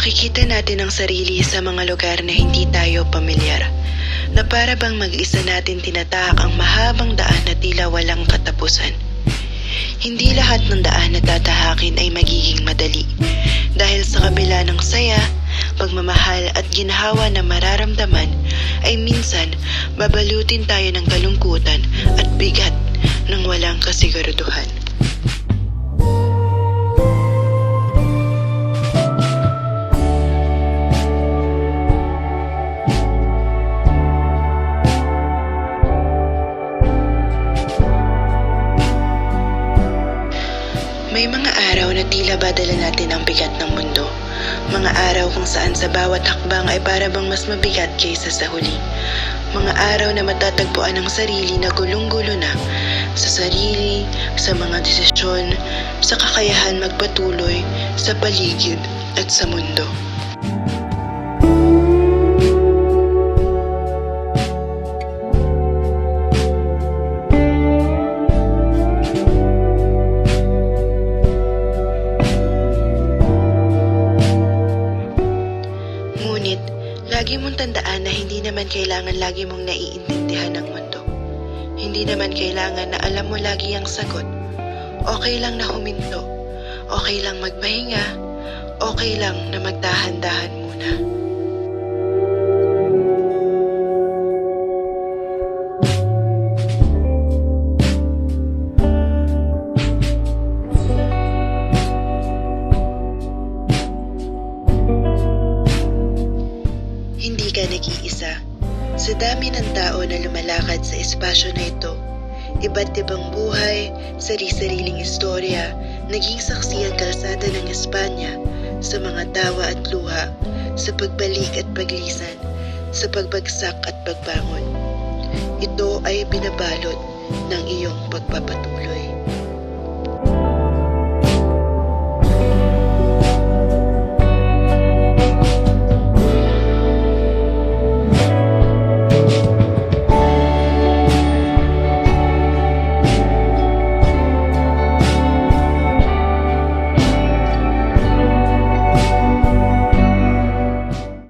Nakikita natin ang sarili sa mga lugar na hindi tayo pamilyar, na para bang mag-isa natin tinatahak ang mahabang daan na tila walang katapusan. Hindi lahat ng daan na tatahakin ay magiging madali, dahil sa kabila ng saya, pagmamahal at ginhawa na mararamdaman ay minsan babalutin tayo ng kalungkutan at bigat ng walang kasiguraduhan. May mga araw na tila badala natin ang bigat ng mundo. Mga araw kung saan sa bawat hakbang ay para bang mas mabigat kaysa sa huli. Mga araw na matatagpuan ang sarili na gulong-gulo na sa sarili, sa mga desisyon, sa kakayahan magpatuloy, sa paligid at sa mundo. Ngunit, lagi mong tandaan na hindi naman kailangan lagi mong naiintindihan ang mundo. Hindi naman kailangan na alam mo lagi ang sagot. Okay lang na huminto. Okay lang magpahinga. Okay lang na magdahan-dahan muna. Hindi ka nag-iisa. Sa dami ng tao na lumalakad sa espasyo na ito, iba't ibang buhay, sari-sariling istorya, naging saksi ang kalsada ng Espanya sa mga tawa at luha, sa pagbalik at paglisan, sa pagbagsak at pagbangon. Ito ay binabalot ng iyong pagpapatuloy.